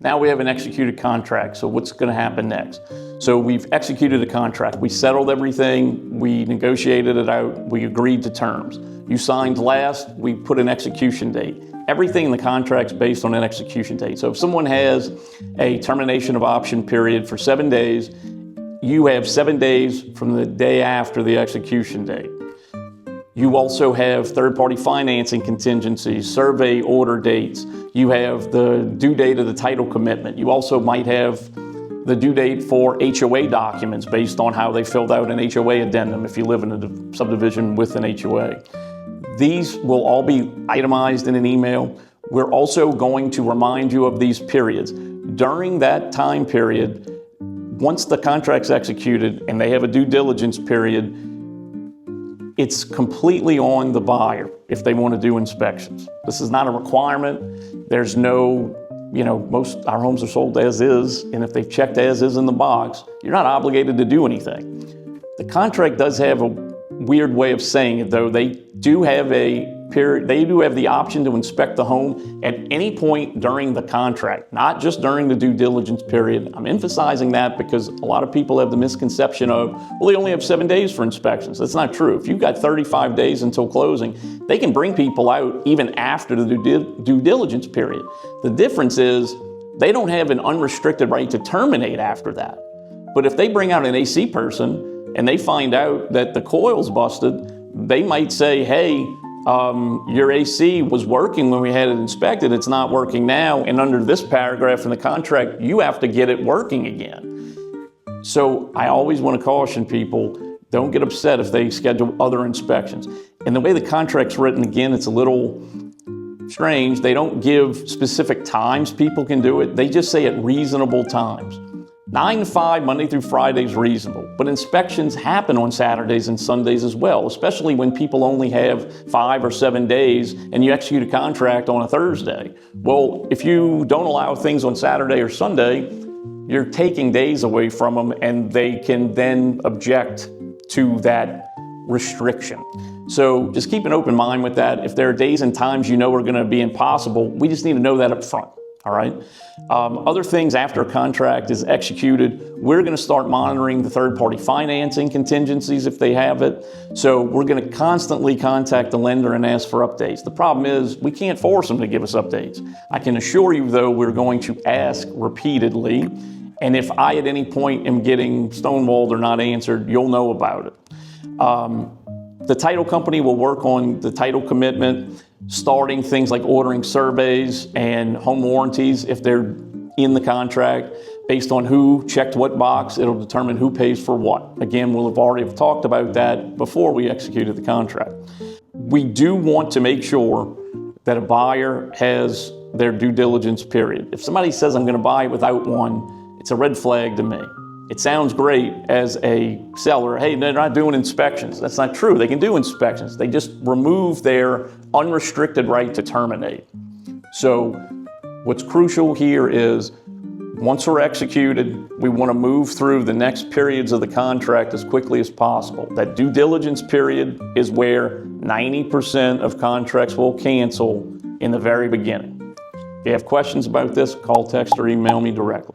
Now we have an executed contract, so what's going to happen next? So we've executed a contract, we settled everything, we negotiated it out, we agreed to terms. You signed last, we put an execution date. Everything in the contract's based on an execution date. So if someone has a termination of option period for 7 days, you have 7 days from the day after the execution date. You also have third-party financing contingencies, survey order dates. You have the due date of the title commitment. You also might have the due date for HOA documents based on how they filled out an HOA addendum if you live in a subdivision with an HOA. These will all be itemized in an email. We're also going to remind you of these periods. During that time period, once the contract's executed and they have a due diligence period, it's completely on the buyer if they want to do inspections. This is not a requirement. There's no, most our homes are sold as is, and if they've checked as is in the box, you're not obligated to do anything. The contract does have a weird way of saying it, though. They do have the option to inspect the home at any point during the contract, not just during the due diligence period. I'm emphasizing that because a lot of people have the misconception of, well, they only have 7 days for inspections. That's not true. If you've got 35 days until closing, they can bring people out even after the due diligence period. The difference is they don't have an unrestricted right to terminate after that. But if they bring out an AC person and they find out that the coil's busted, they might say, hey, your AC was working when we had it inspected, it's not working now, and under this paragraph in the contract, you have to get it working again. So I always want to caution people, don't get upset if they schedule other inspections. And the way the contract's written, again, it's a little strange. They don't give specific times people can do it. They just say at reasonable times. 9 to 5, Monday through Friday is reasonable, but inspections happen on Saturdays and Sundays as well, especially when people only have 5 or 7 days and you execute a contract on a Thursday. Well, if you don't allow things on Saturday or Sunday, you're taking days away from them and they can then object to that restriction. So just keep an open mind with that. If there are days and times are going to be impossible, we just need to know that up front. All right. Other things after a contract is executed, we're going to start monitoring the third-party financing contingencies if they have it. So we're going to constantly contact the lender and ask for updates. The problem is we can't force them to give us updates. I can assure you, though, we're going to ask repeatedly. And if I at any point am getting stonewalled or not answered, you'll know about it. The title company will work on the title commitment, starting things like ordering surveys and home warranties if they're in the contract. Based on who checked what box, it'll determine who pays for what. Again, we'll have already talked about that before we executed the contract. We do want to make sure that a buyer has their due diligence period. If somebody says, I'm going to buy it without one, it's a red flag to me. It sounds great as a seller. Hey, they're not doing inspections. That's not true. They can do inspections. They just remove their unrestricted right to terminate. So what's crucial here is once we're executed, we want to move through the next periods of the contract as quickly as possible. That due diligence period is where 90% of contracts will cancel in the very beginning. If you have questions about this, call, text, or email me directly.